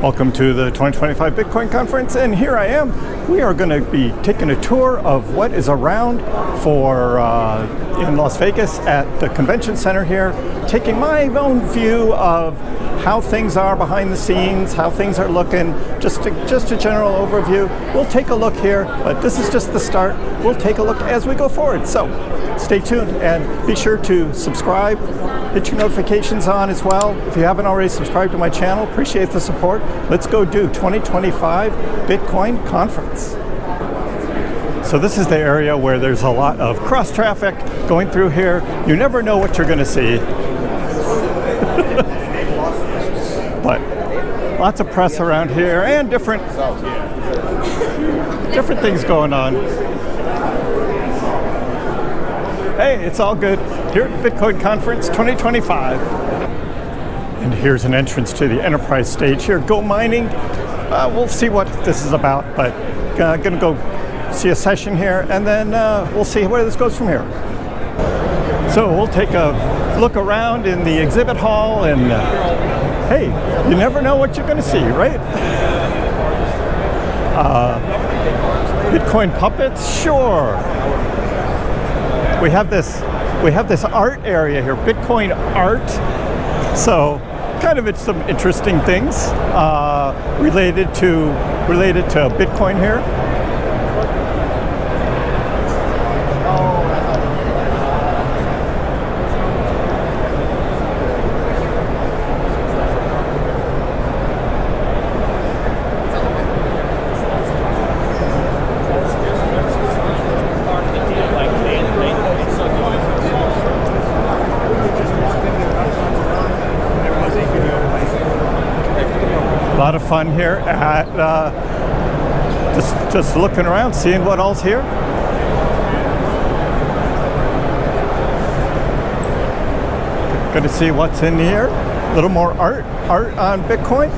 Welcome to the 2025 Bitcoin conference, and here I am. We are going to be taking a tour of what is around for in Las Vegas at the convention center here, taking my own view of how things are behind the scenes, how things are looking, just a general overview. We'll take a look here, but this is just the start. We'll take a look as we go forward. So stay tuned and be sure to subscribe, hit your notifications on as well. If you haven't already subscribed to my channel, appreciate the support. Let's go do 2025 Bitcoin conference. So this is the area where there's a lot of cross traffic going through here. You never know what you're going to see. But lots of press around here and different things going on. Hey, it's all good. Here at Bitcoin Conference 2025. And here's an entrance to the enterprise stage here. Go mining. We'll see what this is about, but gonna go see a session here, and then we'll see where this goes from here. So we'll take a look around in the exhibit hall, and hey, you never know what you're gonna see, right? Bitcoin puppets, sure. We have this art area here, Bitcoin art. So kind of it's some interesting things related to Bitcoin here. A lot of fun here at just looking around, seeing what all's here. Going to see what's in here. A little more art on Bitcoin.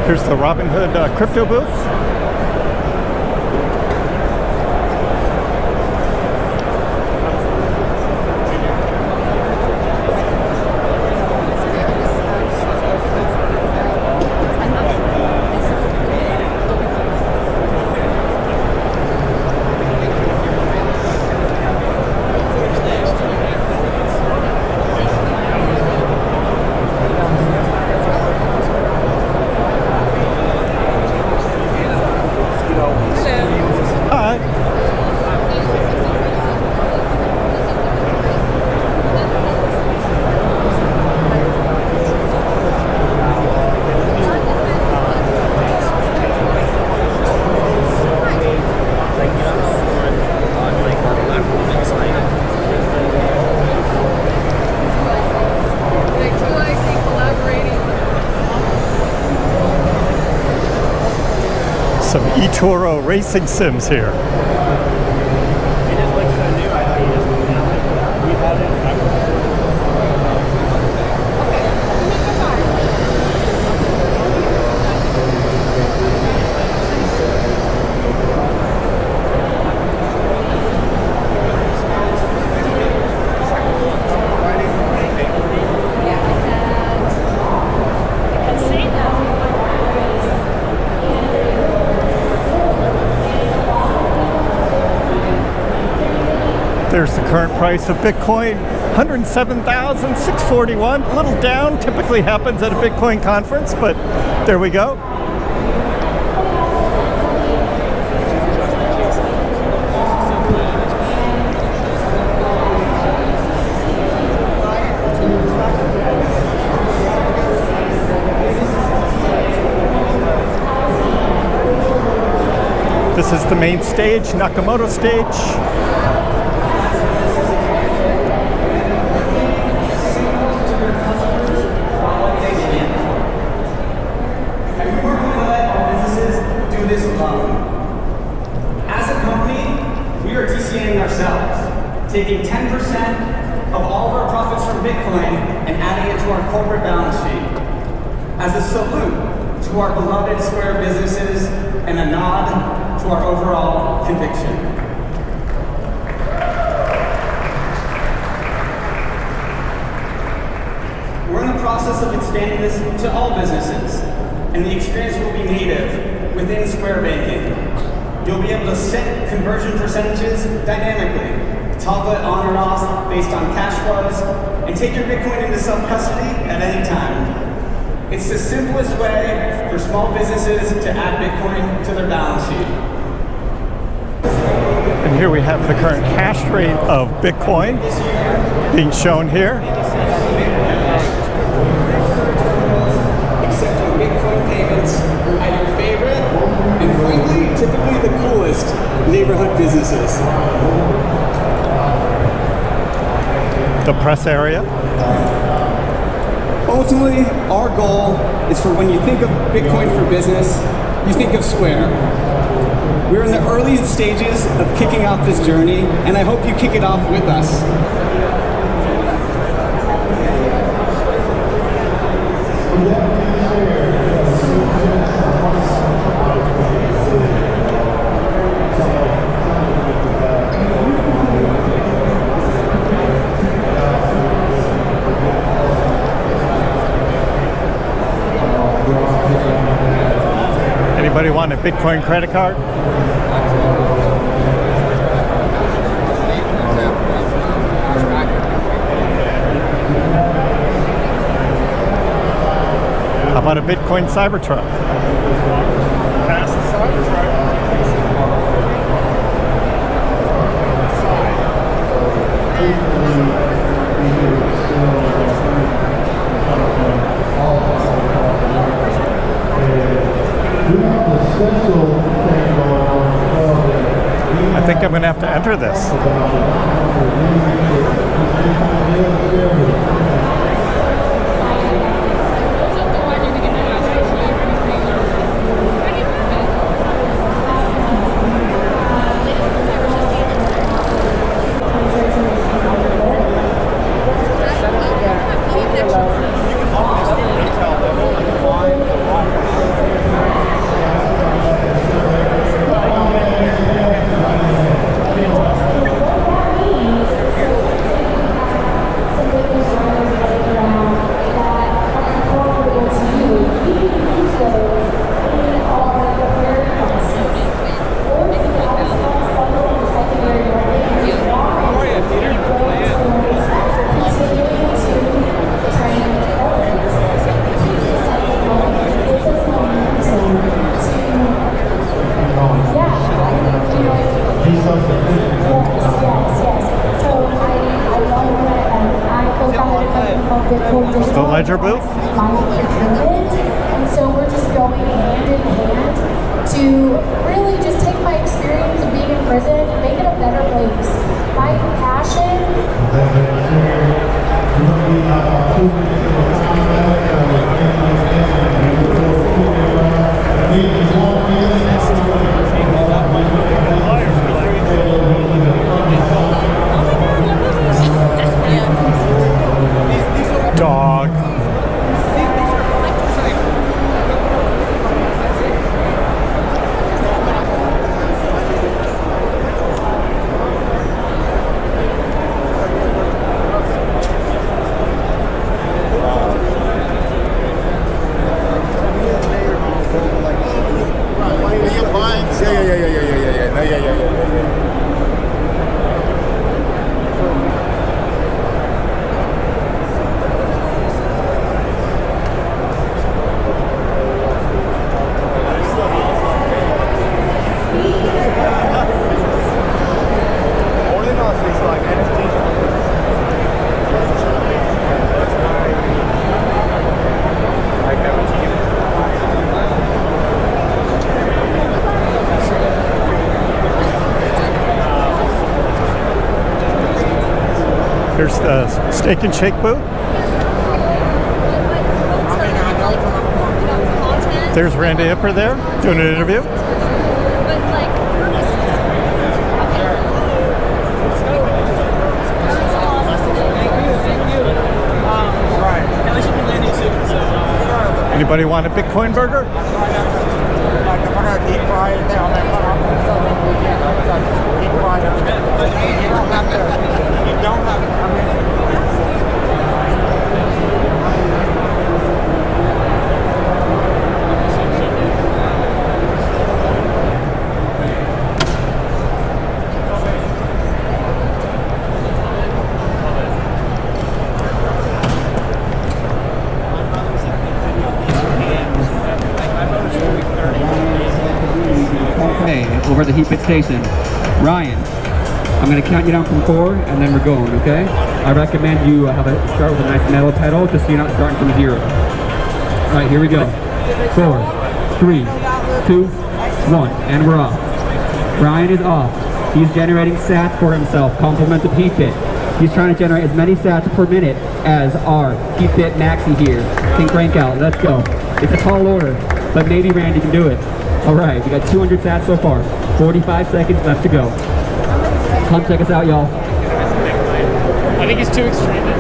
Here's the Robinhood crypto booth. Some eToro racing sims here. It just looks so new. I thought you just we had There's the current price of Bitcoin, 107,641. A little down, typically happens at a Bitcoin conference, but there we go. This is the main stage, Nakamoto stage. As a company, taking 10% of all of our profits from Bitcoin and adding it to our corporate balance sheet as a salute to our beloved Square businesses and a nod to our overall conviction. We're in the process of expanding this to all businesses, and the experience will be native within Square Banking. You'll be able to set conversion percentages dynamically, toggle it on or off based on cash flows, and take your Bitcoin into self-custody at any time. It's the simplest way for small businesses to add Bitcoin to their balance sheet. And here we have the current hash rate of Bitcoin being shown here. Accepting Bitcoin payments at your favorite and frankly, typically the coolest neighborhood businesses. The press area. Ultimately, our goal is for when you think of Bitcoin for business, you think of Square. We're in the early stages of kicking off this journey, and I hope you kick it off with us. Anybody want a Bitcoin credit card? How about a Bitcoin Cybertruck? Pass the Cybertruck. I think I'm going to have to enter this. The ledger booth? And so we're just going hand in hand to really just take my experience of being in prison and make it a better place. My passion. Dog. Here's the Steak and Shake booth. There's Randy Hipper there doing an interview. Anybody want a Bitcoin burger? Like if I got deep fried it there, I'm gonna put on deep fried it. You don't have to. You don't have to come in. Okay, over at the heat pit station. Ryan, I'm going to count you down from 4 and then we're going, okay? I recommend you start with a nice metal pedal just so you're not starting from 0. Alright, here we go. 4, 3, 2, 1, and we're off. Ryan is off. He's generating sats for himself, compliments of heat pit. He's trying to generate as many sats per minute as our heat pit maxi here can crank out. Let's go. It's a tall order, but maybe Randy can do it. Alright, we got 200 sats so far. 45 seconds left to go. Come check us out, y'all. I think he's too extreme.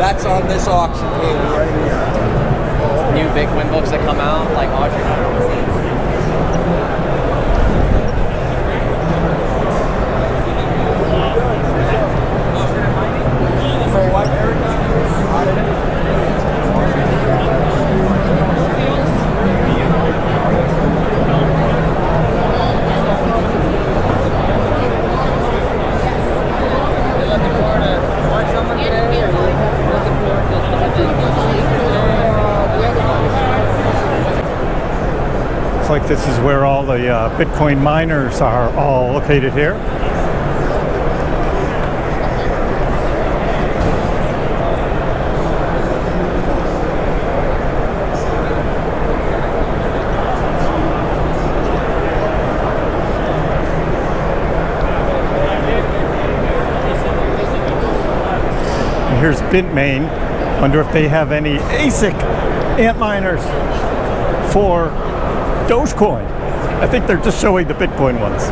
That's on this auction table right here. New Bitcoin books that come out, like Audrey. Like this is where all the Bitcoin miners are all located here. And here's Bitmain. Wonder if they have any ASIC ant miners for Dogecoin. I think they're just showing the Bitcoin ones.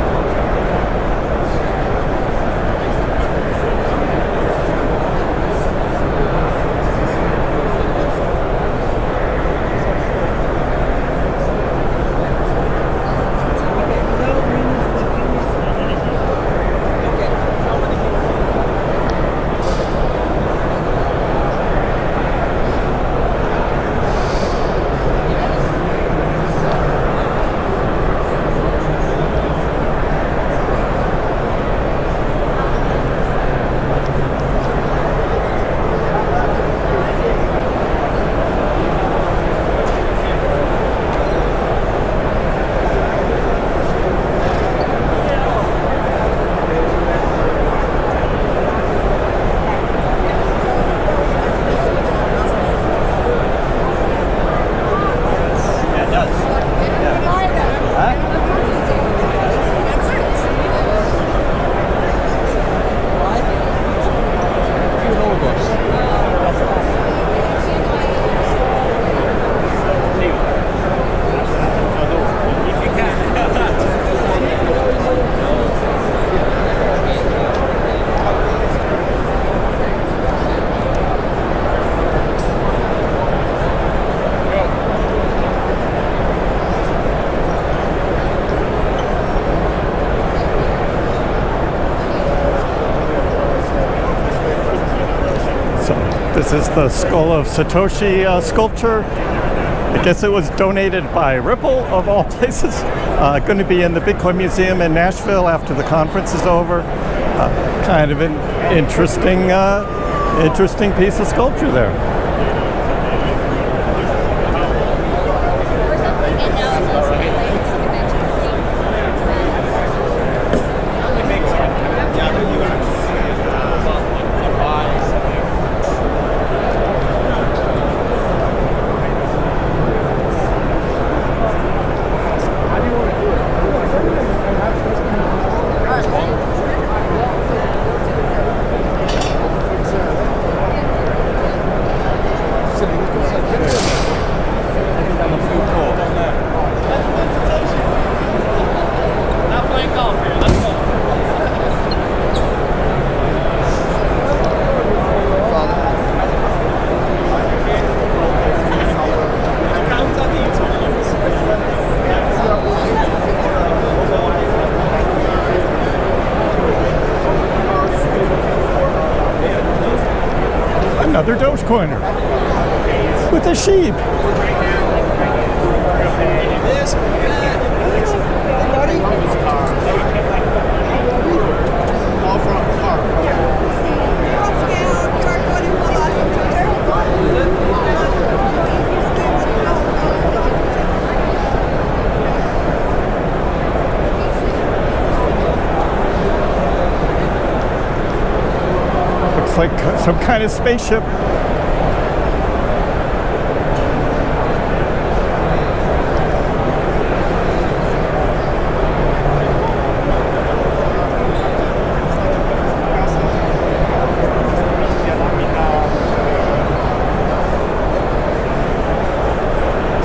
This is the Skull of Satoshi sculpture. I guess it was donated by Ripple, of all places. Going to be in the Bitcoin Museum in Nashville after the conference is over. Kind of an interesting piece of sculpture there. Another Dogecoiner with a sheep. Looks like some kind of spaceship.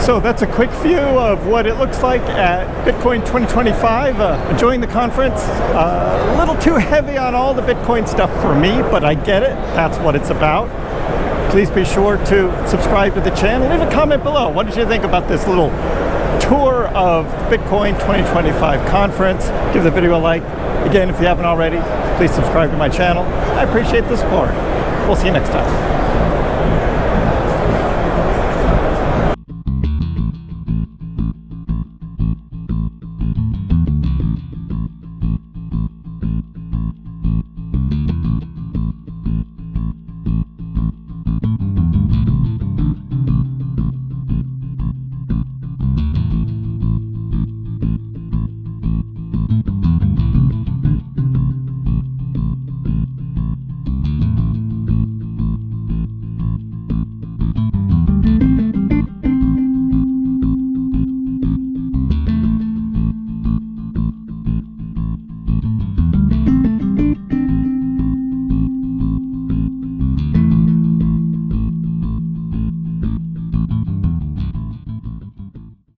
So that's a quick view of what it looks like at Bitcoin 2025. Enjoying the conference. A little too heavy on all the Bitcoin stuff for me, but I get it. That's what it's about. Please be sure to subscribe to the channel. Leave a comment below. What did you think about this little tour of Bitcoin 2025 conference? Give the video a like. Again, if you haven't already, please subscribe to my channel. I appreciate the support. We'll see you next time.